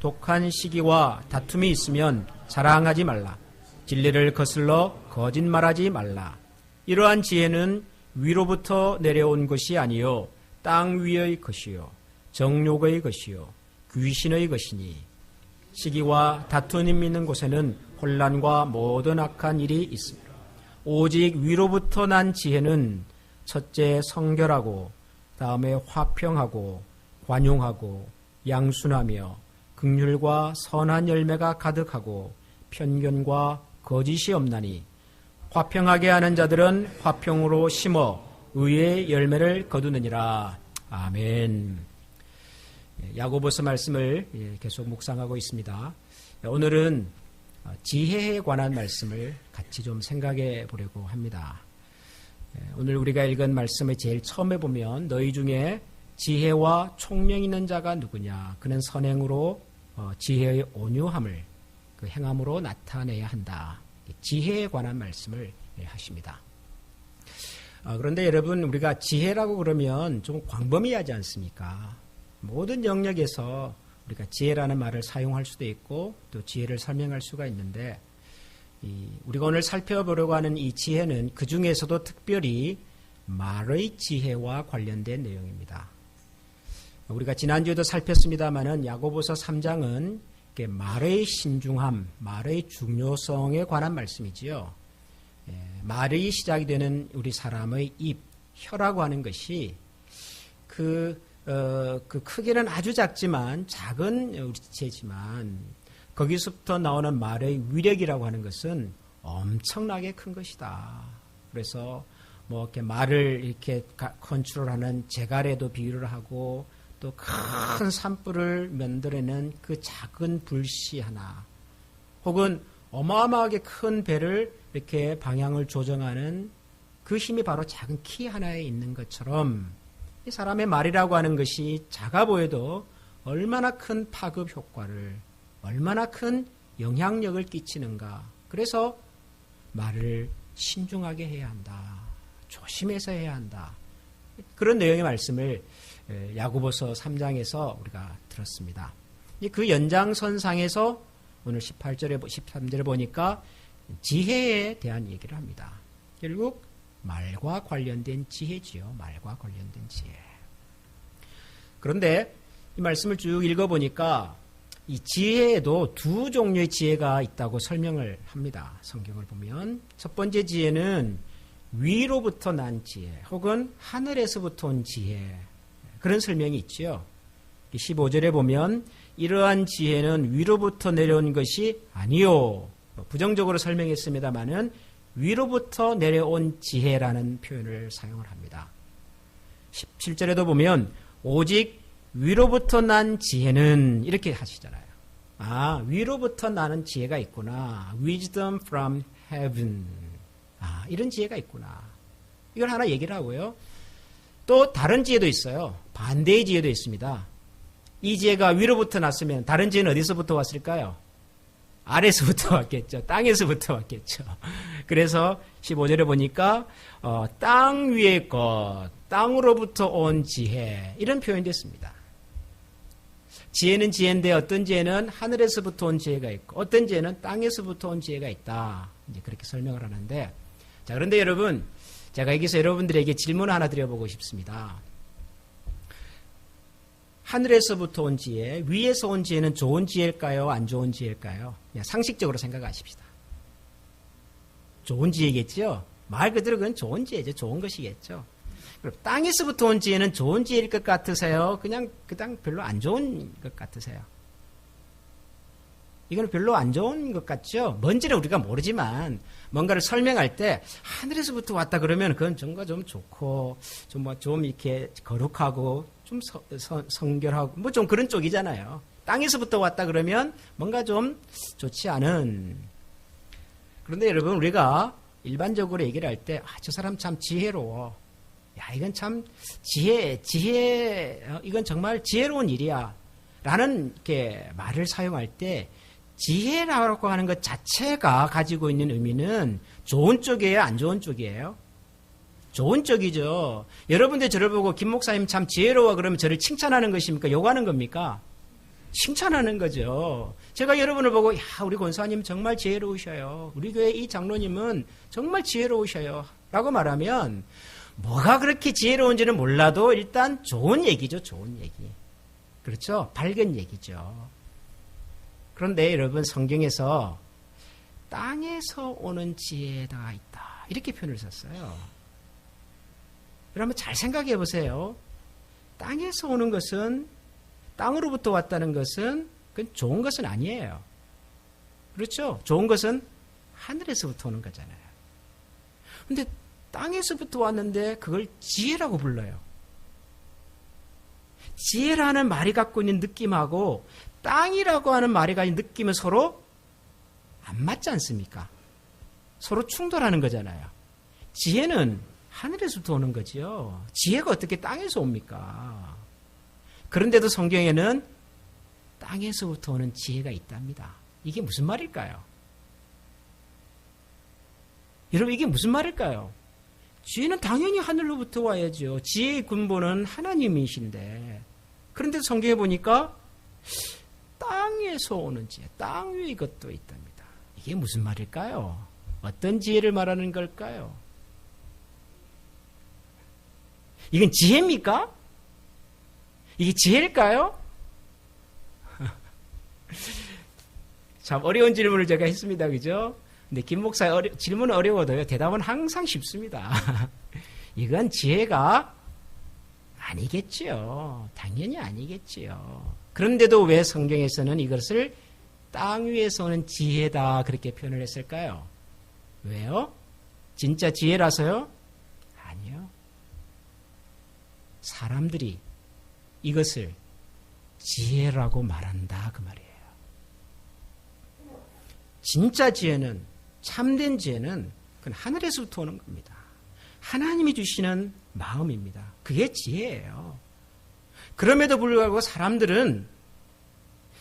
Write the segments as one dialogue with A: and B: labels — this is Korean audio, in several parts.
A: 독한 시기와 다툼이 있으면 자랑하지 말라. 진리를 거슬러 거짓말하지 말라. 이러한 지혜는 위로부터 내려온 것이 아니요 땅 위의 것이요 정욕의 것이요 귀신의 것이니 시기와 다툼이 있는 곳에는 혼란과 모든 악한 일이 있습니다. 오직 위로부터 난 지혜는 첫째 성결하고 다음에 화평하고 관용하고 양순하며 긍휼과 선한 열매가 가득하고 편견과 거짓이 없나니 화평하게 하는 자들은 화평으로 심어 의의 열매를 거두느니라. 아멘. 야고보서 말씀을 계속 묵상하고 있습니다. 오늘은 지혜에 관한 말씀을 같이 좀 생각해 보려고 합니다. 오늘 우리가 읽은 말씀의 제일 처음에 보면 너희 중에 지혜와 총명 있는 자가 누구냐? 그는 선행으로 지혜의 온유함을 그 행함으로 나타내야 한다. 지혜에 관한 말씀을 하십니다. 그런데 여러분, 우리가 지혜라고 그러면 좀 광범위하지 않습니까? 모든 영역에서 우리가 지혜라는 말을 사용할 수도 있고 또 지혜를 설명할 수가 있는데 우리가 오늘 살펴보려고 하는 이 지혜는 그 중에서도 특별히 말의 지혜와 관련된 내용입니다. 우리가 지난주에도 살폈습니다마는 야고보서 3장은 말의 신중함, 말의 중요성에 관한 말씀이지요. 말의 시작이 되는 우리 사람의 입, 혀라고 하는 것이 그 크기는 아주 작지만 작은 우리 지체지만 거기서부터 나오는 말의 위력이라고 하는 것은 엄청나게 큰 것이다. 그래서 뭐 이렇게 말을 이렇게 컨트롤하는 제갈에도 비유를 하고 또 큰 산불을 만들어내는 그 작은 불씨 하나, 혹은 어마어마하게 큰 배를 이렇게 방향을 조정하는 그 힘이 바로 작은 키 하나에 있는 것처럼 이 사람의 말이라고 하는 것이 작아 보여도 얼마나 큰 파급 효과를, 얼마나 큰 영향력을 끼치는가. 그래서 말을 신중하게 해야 한다. 조심해서 해야 한다. 그런 내용의 말씀을 야고보서 3장에서 우리가 들었습니다. 그 연장선상에서 오늘 18절에 13절에 보니까 지혜에 대한 얘기를 합니다. 결국 말과 관련된 지혜지요. 말과 관련된 지혜. 그런데 이 말씀을 쭉 읽어보니까 이 지혜에도 두 종류의 지혜가 있다고 설명을 합니다. 성경을 보면 첫 번째 지혜는 위로부터 난 지혜 혹은 하늘에서부터 온 지혜, 그런 설명이 있죠. 15절에 보면 이러한 지혜는 위로부터 내려온 것이 아니요, 부정적으로 설명했습니다마는 위로부터 내려온 지혜라는 표현을 사용을 합니다. 17절에도 보면 오직 위로부터 난 지혜는 이렇게 하시잖아요. 아, 위로부터 나는 지혜가 있구나. Wisdom from heaven. 아, 이런 지혜가 있구나. 이걸 하나 얘기를 하고요. 또 다른 지혜도 있어요. 반대의 지혜도 있습니다. 이 지혜가 위로부터 났으면 다른 지혜는 어디서부터 왔을까요? 아래서부터 왔겠죠. 땅에서부터 왔겠죠. 그래서 15절에 보니까 땅 위의 것, 땅으로부터 온 지혜, 이런 표현이 됐습니다. 지혜는 지혜인데 어떤 지혜는 하늘에서부터 온 지혜가 있고 어떤 지혜는 땅에서부터 온 지혜가 있다. 이제 그렇게 설명을 하는데, 자, 그런데 여러분, 제가 여기서 여러분들에게 질문 하나 드려보고 싶습니다. 하늘에서부터 온 지혜, 위에서 온 지혜는 좋은 지혜일까요? 안 좋은 지혜일까요? 그냥 상식적으로 생각하십시다. 좋은 지혜겠죠? 말 그대로 그건 좋은 지혜죠. 좋은 것이겠죠. 그럼 땅에서부터 온 지혜는 좋은 지혜일 것 같으세요? 그냥 별로 안 좋은 것 같으세요? 이건 별로 안 좋은 것 같죠? 뭔지는 우리가 모르지만 뭔가를 설명할 때 하늘에서부터 왔다 그러면 그건 좀 좋고 좀 이렇게 거룩하고 좀 성결하고 뭐 좀 그런 쪽이잖아요. 땅에서부터 왔다 그러면 뭔가 좀 좋지 않은. 그런데 여러분, 우리가 일반적으로 얘기를 할 때 저 사람 참 지혜로워. 야, 이건 참 이건 정말 지혜로운 일이야. 라는 이렇게 말을 사용할 때 지혜라고 하는 것 자체가 가지고 있는 의미는 좋은 쪽이에요? 안 좋은 쪽이에요? 좋은 쪽이죠. 여러분들 저를 보고 김 목사님 참 지혜로워 그러면 저를 칭찬하는 것입니까? 욕하는 겁니까? 칭찬하는 거죠. 제가 여러분을 보고 야 우리 권사님 정말 지혜로우셔요. 우리 교회 이 장로님은 정말 지혜로우셔요. 라고 말하면 뭐가 그렇게 지혜로운지는 몰라도 일단 좋은 얘기죠. 좋은 얘기. 그렇죠? 밝은 얘기죠. 그런데 여러분 성경에서 땅에서 오는 지혜가 있다. 이렇게 표현을 썼어요. 여러분 잘 생각해 보세요. 땅에서 오는 것은 땅으로부터 왔다는 것은 그건 좋은 것은 아니에요. 그렇죠? 좋은 것은 하늘에서부터 오는 거잖아요. 근데 땅에서부터 왔는데 그걸 지혜라고 불러요. 지혜라는 말이 갖고 있는 느낌하고 땅이라고 하는 말이 가진 느낌은 서로 안 맞지 않습니까? 서로 충돌하는 거잖아요. 지혜는 하늘에서부터 오는 거지요. 지혜가 어떻게 땅에서 옵니까? 그런데도 성경에는 땅에서부터 오는 지혜가 있답니다. 이게 무슨 말일까요? 여러분 이게 무슨 말일까요? 지혜는 당연히 하늘로부터 와야죠. 지혜의 근본은 하나님이신데 그런데 성경에 보니까 땅에서 오는 지혜, 땅 위의 것도 있답니다. 이게 무슨 말일까요? 어떤 지혜를 말하는 걸까요? 이건 지혜입니까? 이게 지혜일까요? 참 어려운 질문을 제가 했습니다. 그죠? 근데 김 목사 질문은 어려워도요. 대답은 항상 쉽습니다. 이건 지혜가 아니겠지요. 당연히 아니겠지요. 그런데도 왜 성경에서는 이것을 땅 위에서 오는 지혜다 그렇게 표현을 했을까요? 왜요? 진짜 지혜라서요? 아니요. 사람들이 이것을 지혜라고 말한다 그 말이에요. 진짜 지혜는 참된 지혜는 그건 하늘에서부터 오는 겁니다. 하나님이 주시는 마음입니다. 그게 지혜예요. 그럼에도 불구하고 사람들은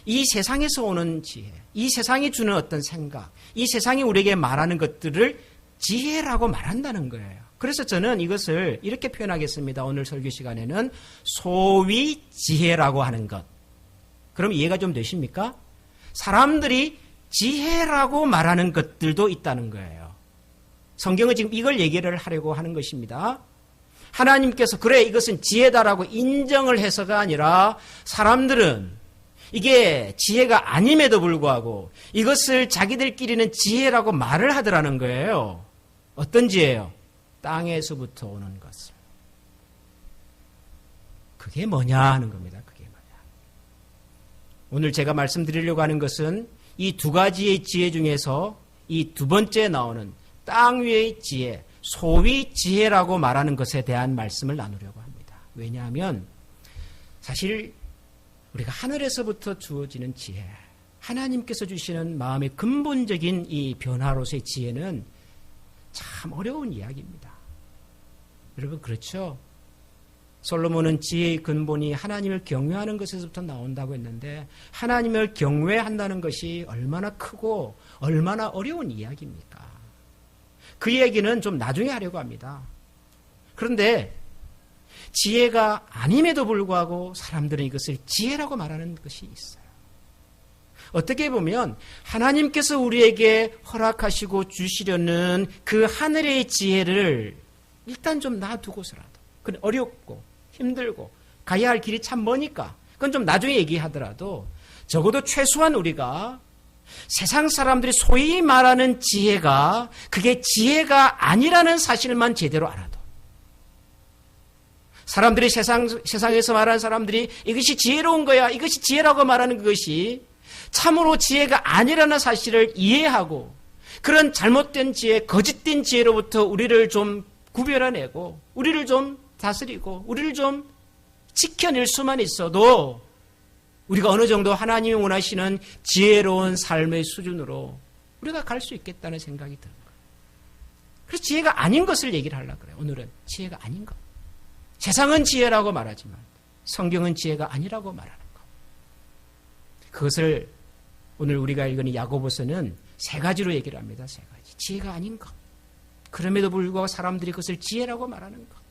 A: 이 세상에서 오는 지혜, 이 세상이 주는 어떤 생각, 이 세상이 우리에게 말하는 것들을 지혜라고 말한다는 거예요. 그래서 저는 이것을 이렇게 표현하겠습니다. 오늘 설교 시간에는 소위 지혜라고 하는 것. 그럼 이해가 좀 되십니까? 사람들이 지혜라고 말하는 것들도 있다는 거예요. 성경은 지금 이걸 얘기를 하려고 하는 것입니다. 하나님께서 그래 이것은 지혜다라고 인정을 해서가 아니라 사람들은 이게 지혜가 아님에도 불구하고 이것을 자기들끼리는 지혜라고 말을 하더라는 거예요. 어떤 지혜요? 땅에서부터 오는 것을. 그게 뭐냐 하는 겁니다. 그게 뭐냐. 오늘 제가 말씀드리려고 하는 것은 이 두 가지의 지혜 중에서 이 두 번째 나오는 땅 위의 지혜, 소위 지혜라고 말하는 것에 대한 말씀을 나누려고 합니다. 왜냐하면 사실 우리가 하늘에서부터 주어지는 지혜, 하나님께서 주시는 마음의 근본적인 이 변화로서의 지혜는 참 어려운 이야기입니다. 여러분 그렇죠? 솔로몬은 지혜의 근본이 하나님을 경외하는 것에서부터 나온다고 했는데 하나님을 경외한다는 것이 얼마나 크고 얼마나 어려운 이야기입니까? 그 얘기는 좀 나중에 하려고 합니다. 그런데 지혜가 아님에도 불구하고 사람들은 이것을 지혜라고 말하는 것이 있어요. 어떻게 보면 하나님께서 우리에게 허락하시고 주시려는 그 하늘의 지혜를 일단 좀 놔두고서라도 그건 어렵고 힘들고 가야 할 길이 참 머니까 그건 좀 나중에 얘기하더라도 적어도 최소한 우리가 세상 사람들이 소위 말하는 지혜가 그게 지혜가 아니라는 사실만 제대로 알아도 사람들이 세상에서 말하는 사람들이 이것이 지혜로운 거야 이것이 지혜라고 말하는 그것이 참으로 지혜가 아니라는 사실을 이해하고 그런 잘못된 지혜, 거짓된 지혜로부터 우리를 좀 구별해내고 우리를 좀 다스리고 우리를 좀 지켜낼 수만 있어도 우리가 어느 정도 하나님이 원하시는 지혜로운 삶의 수준으로 우리가 갈 수 있겠다는 생각이 드는 거예요. 그래서 지혜가 아닌 것을 얘기를 하려고 그래요. 오늘은 지혜가 아닌 것. 세상은 지혜라고 말하지만 성경은 지혜가 아니라고 말하는 것. 그것을 오늘 우리가 읽은 야고보서는 세 가지로 얘기를 합니다. 세 가지. 지혜가 아닌 것. 그럼에도 불구하고 사람들이 그것을 지혜라고 말하는 것.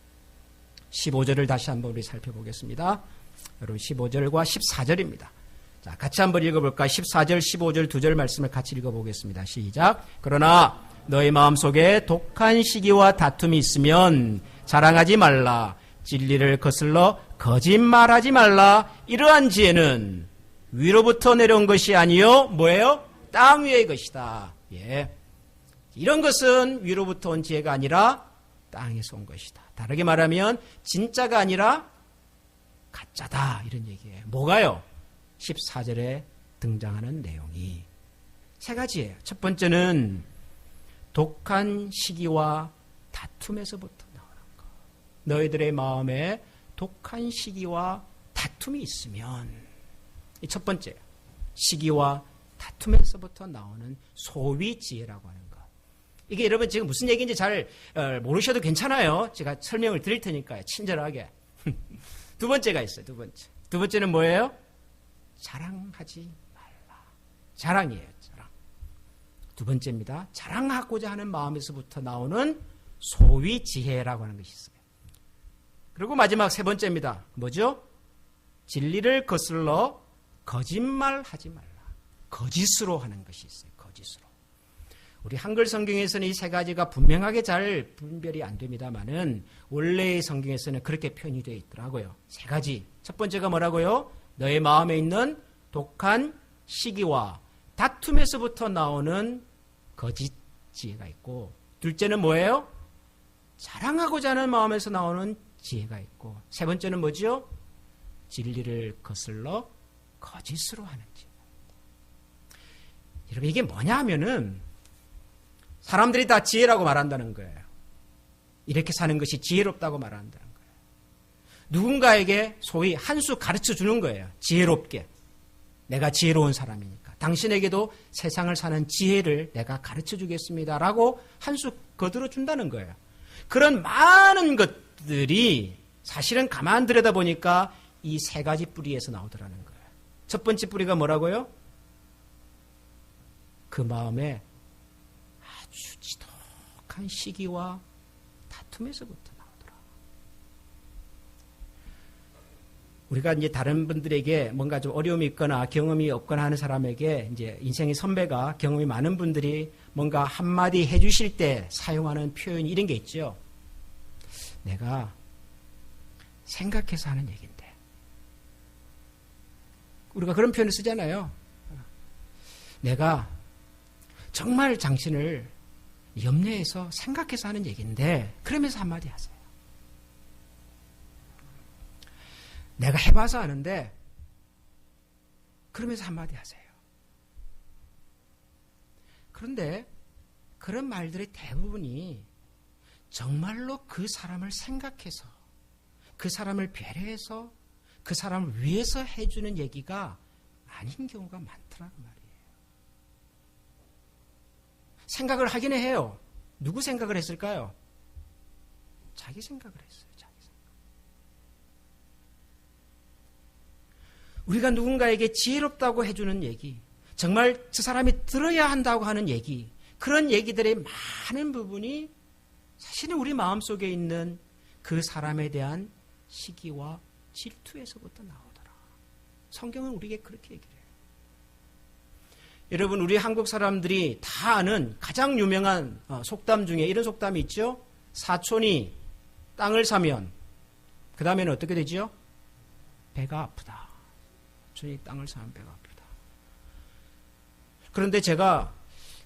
A: 15절을 다시 한번 우리 살펴보겠습니다. 여러분 15절과 14절입니다. 자, 같이 한번 읽어볼까? 14절, 15절 두 절 말씀을 같이 읽어보겠습니다. 시작. 그러나 너희 마음속에 독한 시기와 다툼이 있으면 자랑하지 말라. 진리를 거슬러 거짓말하지 말라. 이러한 지혜는 위로부터 내려온 것이 아니요 뭐예요? 땅 위의 것이다. 예. 이런 것은 위로부터 온 지혜가 아니라 땅에서 온 것이다. 다르게 말하면 진짜가 아니라 가짜다 이런 얘기예요. 뭐가요? 14절에 등장하는 내용이 세 가지예요. 첫 번째는 독한 시기와 다툼에서부터 나오는 것. 너희들의 마음에 독한 시기와 다툼이 있으면 이 첫 번째예요. 시기와 다툼에서부터 나오는 소위 지혜라고 하는 것. 이게 여러분 지금 무슨 얘기인지 잘 모르셔도 괜찮아요. 제가 설명을 드릴 테니까요. 친절하게. 두 번째가 있어요. 두 번째. 두 번째는 뭐예요? 자랑하지 말라. 자랑이에요. 자랑. 두 번째입니다. 자랑하고자 하는 마음에서부터 나오는 소위 지혜라고 하는 것이 있어요. 그리고 마지막 세 번째입니다. 뭐죠? 진리를 거슬러 거짓말하지 말라. 거짓으로 하는 것이 있어요. 거짓으로. 우리 한글 성경에서는 이 세 가지가 분명하게 잘 분별이 안 됩니다만은 원래의 성경에서는 그렇게 표현이 되어 있더라고요. 세 가지. 첫 번째가 뭐라고요? 너의 마음에 있는 독한 시기와 다툼에서부터 나오는 거짓 지혜가 있고, 둘째는 뭐예요? 자랑하고자 하는 마음에서 나오는 지혜가 있고, 세 번째는 뭐죠? 진리를 거슬러 거짓으로 하는 지혜. 여러분 이게 뭐냐 하면은 사람들이 다 지혜라고 말한다는 거예요. 이렇게 사는 것이 지혜롭다고 말한다는 거예요. 누군가에게 소위 한 수 가르쳐 주는 거예요. 지혜롭게. 내가 지혜로운 사람이니까. 당신에게도 세상을 사는 지혜를 내가 가르쳐 주겠습니다라고 한 수 거들어 준다는 거예요. 그런 많은 것들이 사실은 가만 들여다보니까 이 세 가지 뿌리에서 나오더라는 거예요. 첫 번째 뿌리가 뭐라고요? 그 마음에 아주 지독한 시기와 다툼에서부터 나오더라. 우리가 이제 다른 분들에게 뭔가 좀 어려움이 있거나 경험이 없거나 하는 사람에게 이제 인생의 선배가 경험이 많은 분들이 뭔가 한마디 해주실 때 사용하는 표현이 이런 게 있죠. 내가 생각해서 하는 얘기인데. 우리가 그런 표현을 쓰잖아요. 내가 정말 당신을 염려해서 생각해서 하는 얘기인데 그러면서 한마디 하세요. 내가 해봐서 아는데 그러면서 한마디 하세요. 그런데 그런 말들의 대부분이 정말로 그 사람을 생각해서 그 사람을 배려해서 그 사람을 위해서 해주는 얘기가 아닌 경우가 많더라고 말이에요. 생각을 하기는 해요. 누구 생각을 했을까요? 자기 생각을 했어요. 자기 생각. 우리가 누군가에게 지혜롭다고 해주는 얘기, 정말 저 사람이 들어야 한다고 하는 얘기, 그런 얘기들의 많은 부분이 사실은 우리 마음속에 있는 그 사람에 대한 시기와 질투에서부터 나오더라. 성경은 우리에게 그렇게 얘기를 해요. 여러분 우리 한국 사람들이 다 아는 가장 유명한 속담 중에 이런 속담이 있죠. 사촌이 땅을 사면 그 다음에는 어떻게 되죠? 배가 아프다. 사촌이 땅을 사면 배가 아프다. 그런데 제가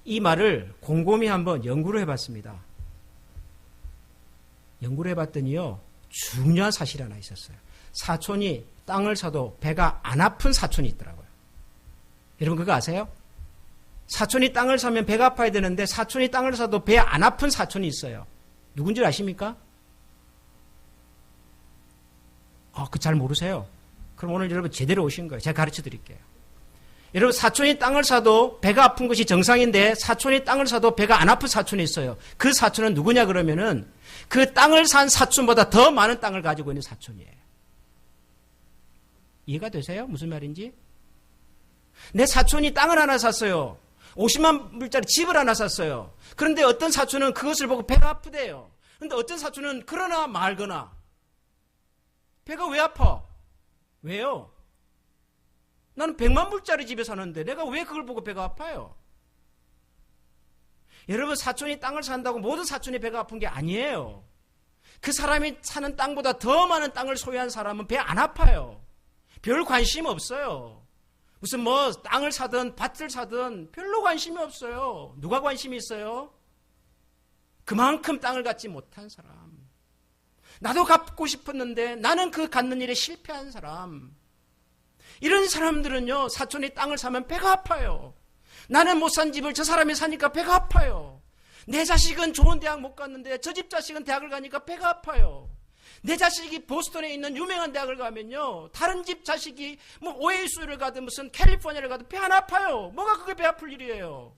A: 이 말을 곰곰이 한번 연구를 해봤습니다. 연구를 해봤더니요. 중요한 사실이 하나 있었어요. 사촌이 땅을 사도 배가 안 아픈 사촌이 있더라고요. 여러분 그거 아세요? 사촌이 땅을 사면 배가 아파야 되는데 사촌이 땅을 사도 배 안 아픈 사촌이 있어요. 누군지 아십니까? 그거 잘 모르세요? 그럼 오늘 여러분 제대로 오신 거예요. 제가 가르쳐 드릴게요. 여러분 사촌이 땅을 사도 배가 아픈 것이 정상인데 사촌이 땅을 사도 배가 안 아픈 사촌이 있어요. 그 사촌은 누구냐 그러면은 그 땅을 산 사촌보다 더 많은 땅을 가지고 있는 사촌이에요. 이해가 되세요? 무슨 말인지? 내 사촌이 땅을 하나 샀어요. 50만 불짜리 집을 하나 샀어요. 그런데 어떤 사촌은 그것을 보고 배가 아프대요. 그런데 어떤 사촌은 그러나 말거나 배가 왜 아파? 왜요? 나는 100만 불짜리 집에 사는데 내가 왜 그걸 보고 배가 아파요? 여러분, 사촌이 땅을 산다고 모든 사촌이 배가 아픈 게 아니에요. 그 사람이 사는 땅보다 더 많은 땅을 소유한 사람은 배 안 아파요. 별 관심 없어요. 무슨 뭐 땅을 사든 밭을 사든 별로 관심이 없어요. 누가 관심이 있어요? 그만큼 땅을 갖지 못한 사람. 나도 갖고 싶었는데 나는 그 갖는 일에 실패한 사람. 이런 사람들은요, 사촌이 땅을 사면 배가 아파요. 나는 못 산 집을 저 사람이 사니까 배가 아파요. 내 자식은 좋은 대학 못 갔는데 저 집 자식은 대학을 가니까 배가 아파요. 내 자식이 보스턴에 있는 유명한 대학을 가면요, 다른 집 자식이 뭐 OAS를 가든 무슨 캘리포니아를 가든 배 안 아파요. 뭐가 그게 배 아플 일이에요?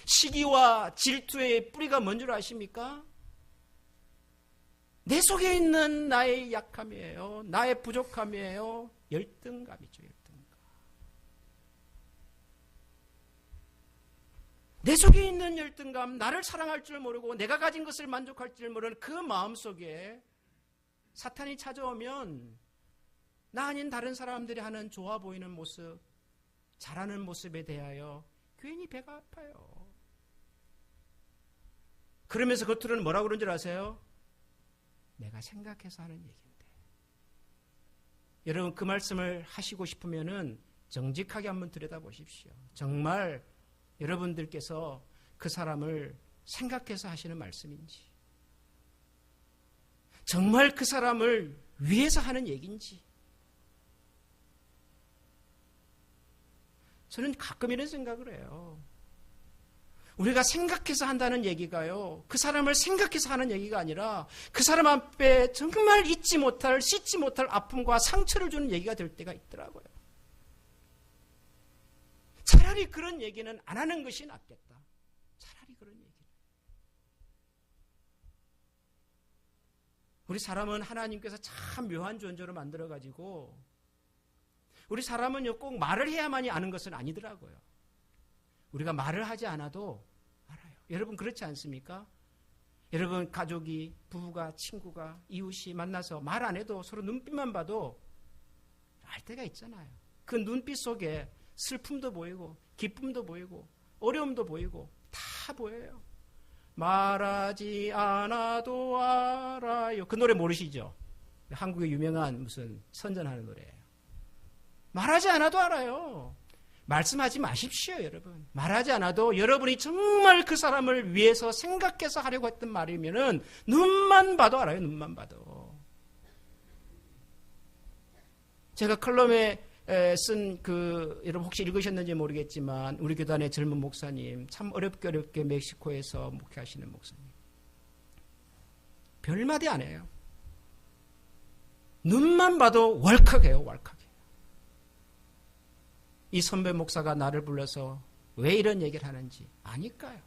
A: 시기와 질투의 뿌리가 뭔 줄 아십니까? 내 속에 있는 나의 약함이에요. 나의 부족함이에요. 열등감이죠, 열등감. 내 속에 있는 열등감, 나를 사랑할 줄 모르고 내가 가진 것을 만족할 줄 모르는 그 마음 속에 사탄이 찾아오면 나 아닌 다른 사람들이 하는 좋아 보이는 모습, 잘하는 모습에 대하여 괜히 배가 아파요. 그러면서 겉으로는 뭐라고 그런 줄 아세요? 내가 생각해서 하는 얘기인데. 여러분, 그 말씀을 하시고 싶으면은 정직하게 한번 들여다보십시오. 정말 여러분들께서 그 사람을 생각해서 하시는 말씀인지, 정말 그 사람을 위해서 하는 얘기인지. 저는 가끔 이런 생각을 해요. 우리가 생각해서 한다는 얘기가요, 그 사람을 생각해서 하는 얘기가 아니라 그 사람 앞에 정말 잊지 못할, 씻지 못할 아픔과 상처를 주는 얘기가 될 때가 있더라고요. 차라리 그런 얘기는 안 하는 것이 낫겠다. 차라리 그런 얘기는. 우리 사람은 하나님께서 참 묘한 존재로 만들어가지고, 우리 사람은요, 꼭 말을 해야만이 아는 것은 아니더라고요. 우리가 말을 하지 않아도 알아요. 여러분, 그렇지 않습니까? 여러분, 가족이, 부부가, 친구가, 이웃이 만나서 말 안 해도 서로 눈빛만 봐도 알 때가 있잖아요. 그 눈빛 속에 슬픔도 보이고 기쁨도 보이고 어려움도 보이고 다 보여요. 말하지 않아도 알아요. 그 노래 모르시죠? 한국의 유명한 무슨 선전하는 노래예요. 말하지 않아도 알아요. 말씀하지 마십시오, 여러분. 말하지 않아도 여러분이 정말 그 사람을 위해서 생각해서 하려고 했던 말이면은 눈만 봐도 알아요, 눈만 봐도. 제가 컬럼에 쓴 여러분 혹시 읽으셨는지 모르겠지만, 우리 교단의 젊은 목사님, 참 어렵게 멕시코에서 목회하시는 목사님. 별말이 안 해요. 눈만 봐도 월컥해요, 월컥해. 이 선배 목사가 나를 불러서 왜 이런 얘기를 하는지 아니까요.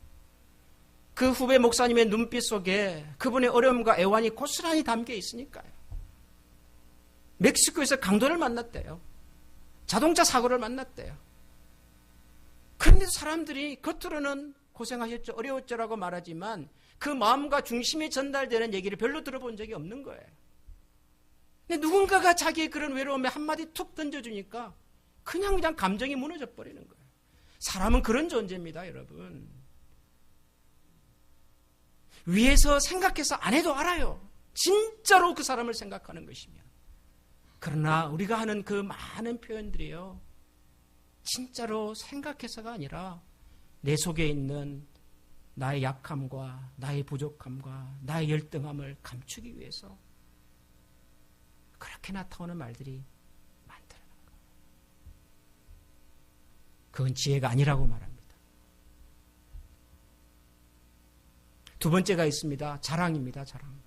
A: 그 후배 목사님의 눈빛 속에 그분의 어려움과 애환이 고스란히 담겨 있으니까요. 멕시코에서 강도를 만났대요. 자동차 사고를 만났대요. 그런데 사람들이 겉으로는 고생하셨죠, 어려웠죠라고 말하지만 그 마음과 중심이 전달되는 얘기를 별로 들어본 적이 없는 거예요. 근데 누군가가 자기의 그런 외로움에 한마디 툭 던져주니까 그냥 감정이 무너져 버리는 거예요. 사람은 그런 존재입니다, 여러분. 위에서 생각해서 안 해도 알아요. 진짜로 그 사람을 생각하는 것이면. 그러나 우리가 하는 그 많은 표현들이요, 진짜로 생각해서가 아니라 내 속에 있는 나의 약함과 나의 부족함과 나의 열등함을 감추기 위해서 그렇게 나타오는 말들이 많더라는 거예요. 그건 지혜가 아니라고 말합니다. 두 번째가 있습니다. 자랑입니다. 자랑.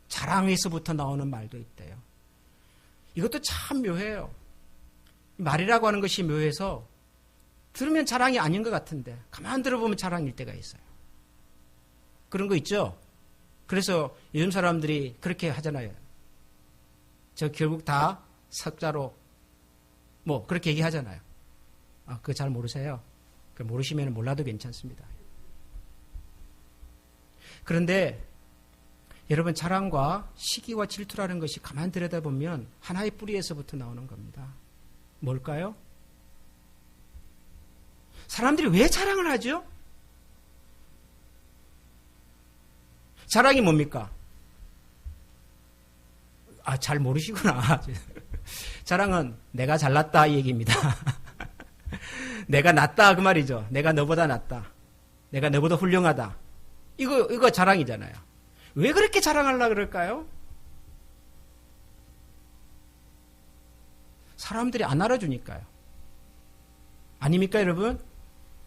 A: 자랑에서부터 나오는 말도 있대요. 이것도 참 묘해요. 말이라고 하는 것이 묘해서 들으면 자랑이 아닌 것 같은데 가만 들어보면 자랑일 때가 있어요. 그런 거 있죠? 그래서 요즘 사람들이 그렇게 하잖아요. 저 결국 다 석자로 뭐 그렇게 얘기하잖아요. 아, 그거 잘 모르세요? 모르시면 몰라도 괜찮습니다. 그런데 여러분, 자랑과 시기와 질투라는 것이 가만 들여다보면 하나의 뿌리에서부터 나오는 겁니다. 뭘까요? 사람들이 왜 자랑을 하죠? 자랑이 뭡니까? 잘 모르시구나. 자랑은 내가 잘났다 이 얘기입니다. 내가 낫다 그 말이죠. 내가 너보다 낫다. 내가 너보다 훌륭하다. 이거 자랑이잖아요. 왜 그렇게 자랑하려고 그럴까요? 사람들이 안 알아주니까요. 아닙니까, 여러분?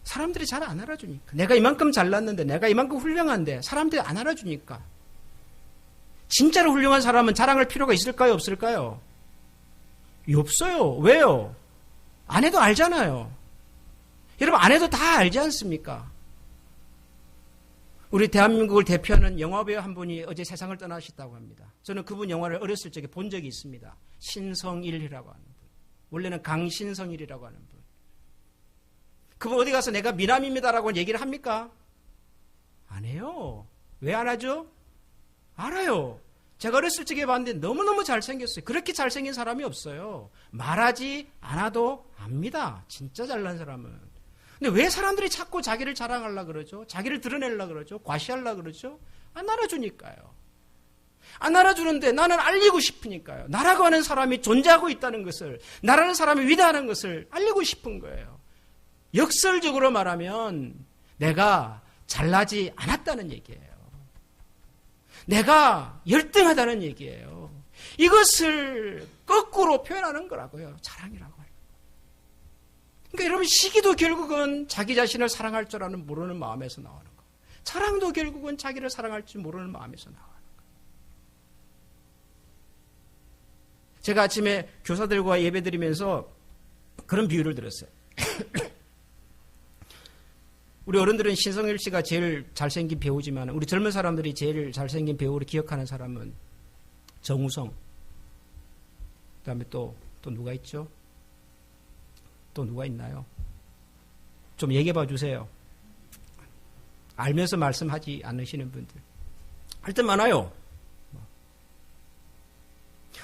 A: 사람들이 잘 안 알아주니까. 내가 이만큼 잘났는데, 내가 이만큼 훌륭한데, 사람들이 안 알아주니까. 진짜로 훌륭한 사람은 자랑할 필요가 있을까요, 없을까요? 없어요. 왜요? 안 해도 알잖아요. 여러분, 안 해도 다 알지 않습니까? 우리 대한민국을 대표하는 영화배우 한 분이 어제 세상을 떠나셨다고 합니다. 저는 그분 영화를 어렸을 적에 본 적이 있습니다. 신성일이라고 하는 분. 원래는 강신성일이라고 하는 분. 그분 어디 가서 내가 미남입니다라고 얘기를 합니까? 안 해요. 왜 안 하죠? 알아요. 제가 어렸을 적에 봤는데 너무너무 잘생겼어요. 그렇게 잘생긴 사람이 없어요. 말하지 않아도 압니다. 진짜 잘난 사람은. 근데 왜 사람들이 자꾸 자기를 자랑하려고 그러죠? 자기를 드러내려고 그러죠? 과시하려고 그러죠? 안 알아주니까요. 안 알아주는데 나는 알리고 싶으니까요. 나라고 하는 사람이 존재하고 있다는 것을, 나라는 사람이 위대하는 것을 알리고 싶은 거예요. 역설적으로 말하면 내가 잘나지 않았다는 얘기예요. 내가 열등하다는 얘기예요. 이것을 거꾸로 표현하는 거라고요. 자랑이라고 해요. 그러니까 여러분, 시기도 결국은 자기 자신을 사랑할 줄 아는 모르는 마음에서 나오는 거예요. 자랑도 결국은 자기를 사랑할 줄 모르는 마음에서 나오는 거예요. 제가 아침에 교사들과 예배드리면서 그런 비유를 들었어요. 우리 어른들은 신성일 씨가 제일 잘생긴 배우지만 우리 젊은 사람들이 제일 잘생긴 배우로 기억하는 사람은 정우성. 그다음에 또 누가 있죠? 또 누가 있나요? 좀 얘기해 봐 주세요. 알면서 말씀하지 않으시는 분들. 할 때 많아요.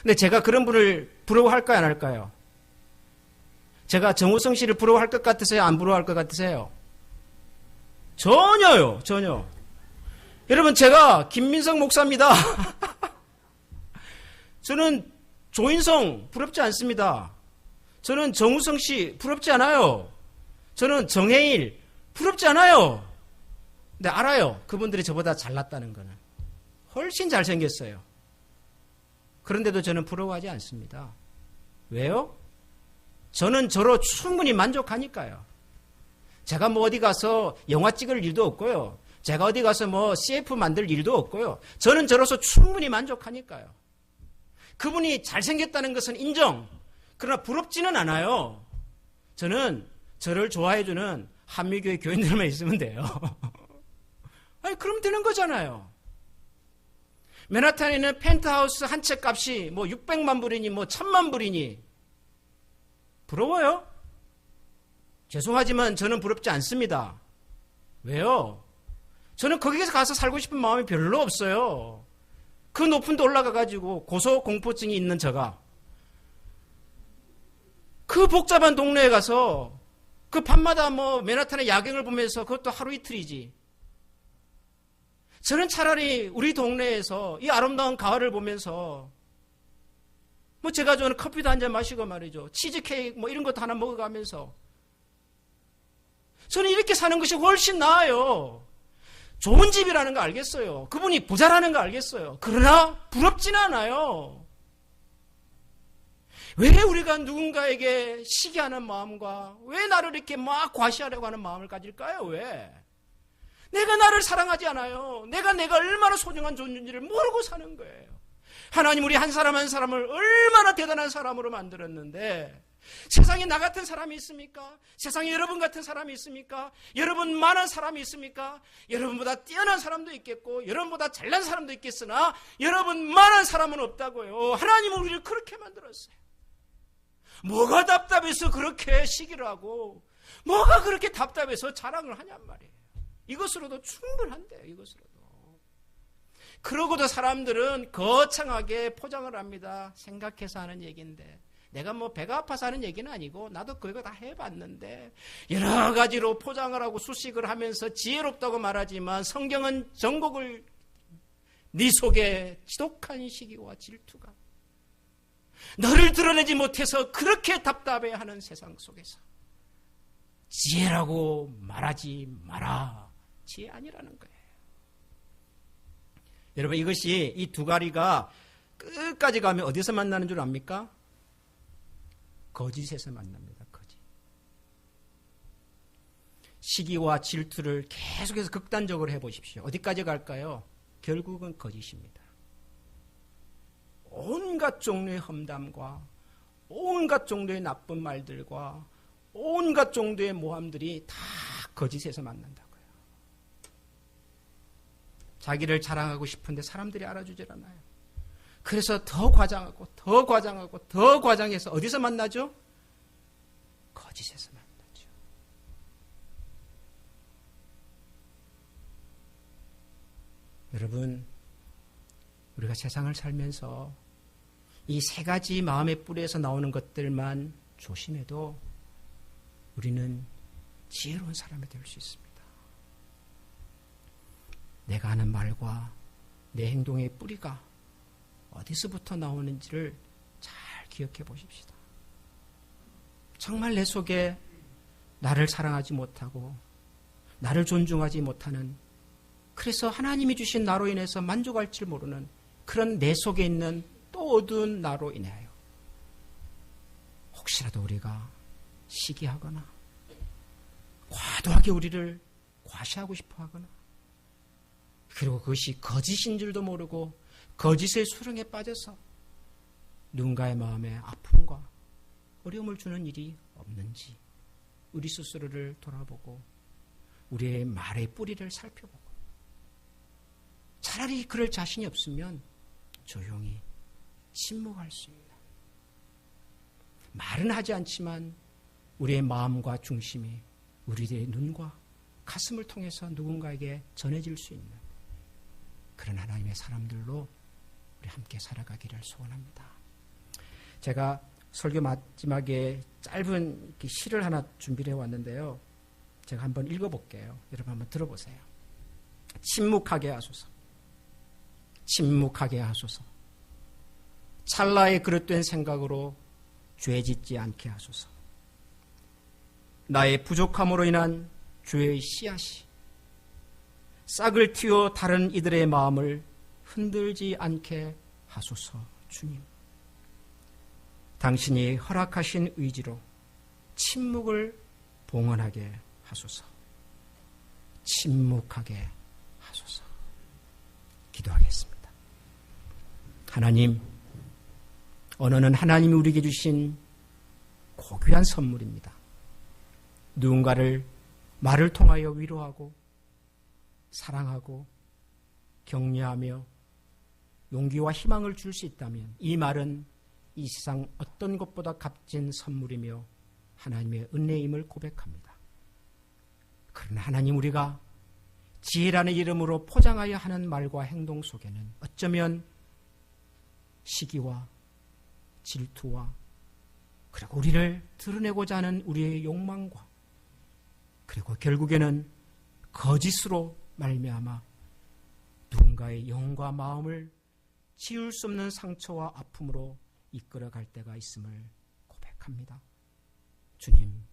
A: 근데 제가 그런 분을 부러워할까요, 안 할까요? 제가 정우성 씨를 부러워할 것 같으세요? 안 부러워할 것 같으세요? 전혀요, 전혀. 여러분, 제가 김민석 목사입니다. 저는 조인성 부럽지 않습니다. 저는 정우성 씨 부럽지 않아요. 저는 정해일 부럽지 않아요. 근데 알아요. 그분들이 저보다 잘났다는 거는. 훨씬 잘생겼어요. 그런데도 저는 부러워하지 않습니다. 왜요? 저는 저로 충분히 만족하니까요. 제가 뭐 어디 가서 영화 찍을 일도 없고요. 제가 어디 가서 뭐 CF 만들 일도 없고요. 저는 저로서 충분히 만족하니까요. 그분이 잘생겼다는 것은 인정. 그러나 부럽지는 않아요. 저는 저를 좋아해주는 한미교회 교인들만 있으면 돼요. 아니, 그럼 되는 거잖아요. 맨하탄에 있는 펜트하우스 한 채 값이 뭐 600만 불이니 뭐 1000만 불이니 부러워요? 죄송하지만 저는 부럽지 않습니다. 왜요? 저는 거기에서 가서 살고 싶은 마음이 별로 없어요. 그 높은 데 올라가가지고 고소공포증이 있는 저가 그 복잡한 동네에 가서 그 밤마다 뭐 맨하탄의 야경을 보면서 그것도 하루 이틀이지. 저는 차라리 우리 동네에서 이 아름다운 가을을 보면서 뭐 제가 좋아하는 커피도 한잔 마시고 말이죠. 치즈케이크 뭐 이런 것도 하나 먹어가면서 저는 이렇게 사는 것이 훨씬 나아요. 좋은 집이라는 거 알겠어요. 그분이 부자라는 거 알겠어요. 그러나 부럽지는 않아요. 왜 우리가 누군가에게 시기하는 마음과 왜 나를 이렇게 막 과시하려고 하는 마음을 가질까요? 왜? 내가 나를 사랑하지 않아요. 내가 얼마나 소중한 존재인지를 모르고 사는 거예요. 하나님 우리 한 사람 한 사람을 얼마나 대단한 사람으로 만들었는데 세상에 나 같은 사람이 있습니까? 세상에 여러분 같은 사람이 있습니까? 여러분만한 사람이 있습니까? 여러분보다 뛰어난 사람도 있겠고 여러분보다 잘난 사람도 있겠으나 여러분만한 사람은 없다고요. 하나님은 우리를 그렇게 만들었어요. 뭐가 답답해서 그렇게 시기를 하고 뭐가 그렇게 답답해서 자랑을 하냔 말이에요. 이것으로도 충분한데요. 이것으로도. 그러고도 사람들은 거창하게 포장을 합니다. 생각해서 하는 얘기인데, 내가 뭐 배가 아파서 하는 얘기는 아니고 나도 그거 다 해봤는데, 여러 가지로 포장을 하고 수식을 하면서 지혜롭다고 말하지만 성경은 전곡을 네 속에 지독한 시기와 질투가 너를 드러내지 못해서 그렇게 답답해하는 세상 속에서 지혜라고 말하지 마라. 지혜 아니라는 거예요. 여러분, 이것이 이 두 가리가 끝까지 가면 어디서 만나는 줄 압니까? 거짓에서 만납니다. 거짓. 시기와 질투를 계속해서 극단적으로 해보십시오. 어디까지 갈까요? 결국은 거짓입니다. 온갖 종류의 험담과 온갖 정도의 나쁜 말들과 온갖 정도의 모함들이 다 거짓에서 만난다고요. 자기를 자랑하고 싶은데 사람들이 알아주질 않아요. 그래서 더 과장하고 더 과장하고 더 과장해서 어디서 만나죠? 거짓에서 만나죠. 여러분, 우리가 세상을 살면서 이 세 가지 마음의 뿌리에서 나오는 것들만 조심해도 우리는 지혜로운 사람이 될 수 있습니다. 내가 하는 말과 내 행동의 뿌리가 어디서부터 나오는지를 잘 기억해 보십시다. 정말 내 속에 나를 사랑하지 못하고 나를 존중하지 못하는, 그래서 하나님이 주신 나로 인해서 만족할 줄 모르는 그런 내 속에 있는 또 어두운 나로 인하여 혹시라도 우리가 시기하거나 과도하게 우리를 과시하고 싶어 하거나, 그리고 그것이 거짓인 줄도 모르고 거짓의 수렁에 빠져서 누군가의 마음에 아픔과 어려움을 주는 일이 없는지 우리 스스로를 돌아보고 우리의 말의 뿌리를 살펴보고, 차라리 그럴 자신이 없으면 조용히 침묵할 수 있는, 말은 하지 않지만 우리의 마음과 중심이 우리의 눈과 가슴을 통해서 누군가에게 전해질 수 있는 그런 하나님의 사람들로 우리 함께 살아가기를 소원합니다. 제가 설교 마지막에 짧은 시를 하나 준비를 해왔는데요. 제가 한번 읽어볼게요. 여러분 한번 들어보세요. 침묵하게 하소서. 침묵하게 하소서. 찰나의 그릇된 생각으로 죄짓지 않게 하소서. 나의 부족함으로 인한 죄의 씨앗이 싹을 틔워 다른 이들의 마음을 흔들지 않게 하소서. 주님, 당신이 허락하신 의지로 침묵을 봉헌하게 하소서. 침묵하게 하소서. 기도하겠습니다. 하나님, 언어는 하나님이 우리에게 주신 고귀한 선물입니다. 누군가를 말을 통하여 위로하고 사랑하고 격려하며 용기와 희망을 줄 수 있다면 이 말은 이 세상 어떤 것보다 값진 선물이며 하나님의 은혜임을 고백합니다. 그러나 하나님, 우리가 지혜라는 이름으로 포장하여 하는 말과 행동 속에는 어쩌면 시기와 질투와 그리고 우리를 드러내고자 하는 우리의 욕망과 그리고 결국에는 거짓으로 말미암아 누군가의 영과 마음을 지울 수 없는 상처와 아픔으로 이끌어갈 때가 있음을 고백합니다. 주님,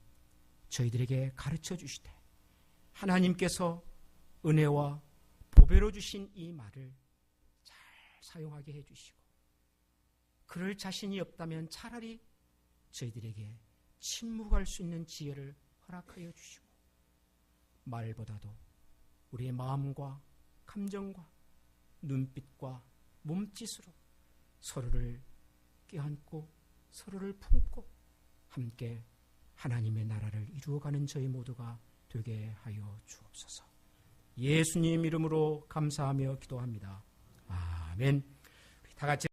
A: 저희들에게 가르쳐 주시되 하나님께서 은혜와 보배로 주신 이 말을 잘 사용하게 해주시고, 그럴 자신이 없다면 차라리 저희들에게 침묵할 수 있는 지혜를 허락하여 주시고, 말보다도 우리의 마음과 감정과 눈빛과 몸짓으로 서로를 껴안고 서로를 품고 함께 하나님의 나라를 이루어가는 저희 모두가 되게 하여 주옵소서. 예수님 이름으로 감사하며 기도합니다. 아멘. 우리 다 같이